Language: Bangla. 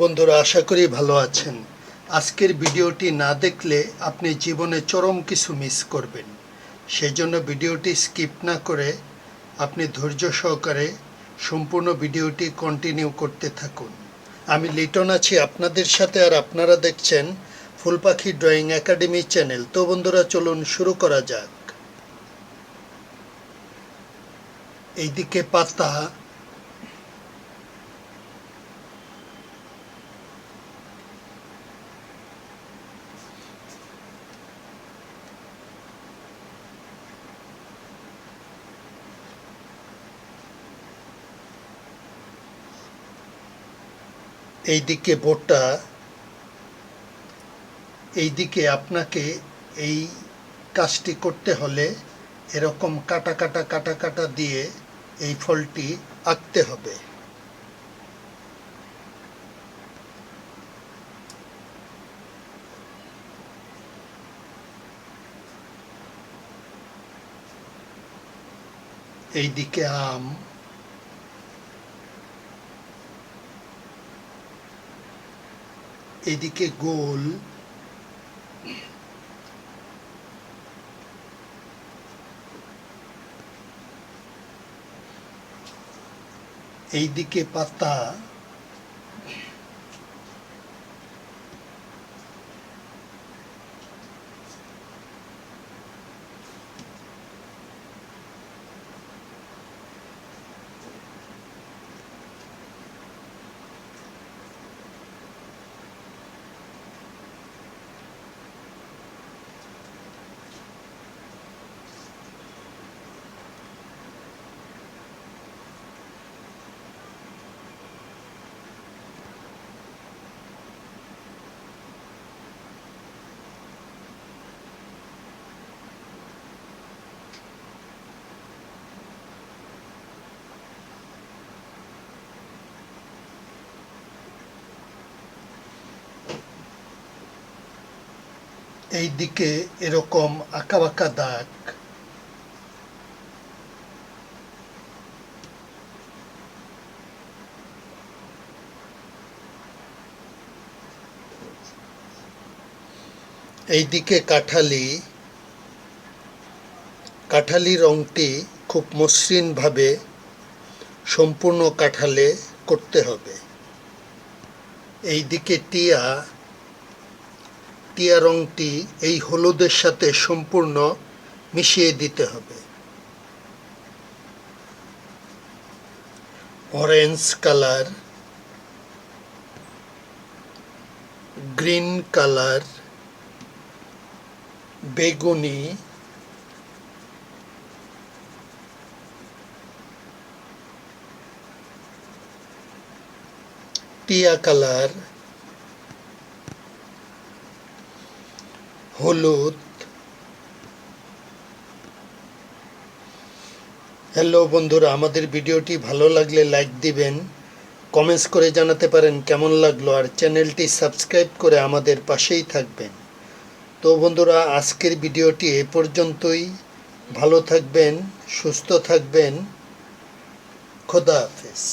বন্ধুরা, আশা করি ভালো আছেন। আজকের ভিডিওটি না দেখলে আপনি জীবনে চরম কিছু মিস করবেন। সেজন্য ভিডিওটি স্কিপ না করে আপনি ধৈর্য সহকারে সম্পূর্ণ ভিডিওটি কন্টিনিউ করতে থাকুন। আমি লিটন আছি আপনাদের সাথে, আর আপনারা দেখছেন ফুল পাখি ড্রয়িং একাডেমি চ্যানেল। তো বন্ধুরা, চলুন শুরু করা যাক। এইদিকে পাতা, এইদিকে বোটা, এইদিকে আপনাকে এই কাজটি করতে হলে এরকম কাটা কাটা কাটা কাটা দিয়ে এই ফলটি আঁকতে হবে। এইদিকে আম, এইদিকে গোল, এইদিকে পাতা, এইদিকে এরকম আঁকা বাঁকা দাগ, এইদিকে কাঠালি। কাঠালি রঙটি খুব মসৃণভাবে সম্পূর্ণ কাঠালে করতে হবে। এইদিকে টিয়া, টিয়া রঙটি এই হলুদের সাথে সম্পূর্ণ মিশিয়ে দিতে হবে। অরেঞ্জ কালার, গ্রিন কালার, বেগুনি, টিয়া কালার, হলুদ। হ্যালো বন্ধুরা, আমাদের ভিডিওটি ভালো লাগলে লাইক দিবেন, কমেন্টস করে জানাতে পারেন কেমন লাগলো, আর চ্যানেলটি সাবস্ক্রাইব করে আমাদের পাশেই থাকবেন। তো বন্ধুরা, আজকের ভিডিওটি এ পর্যন্তই। ভালো থাকবেন, সুস্থ থাকবেন। খোদা হাফেজ।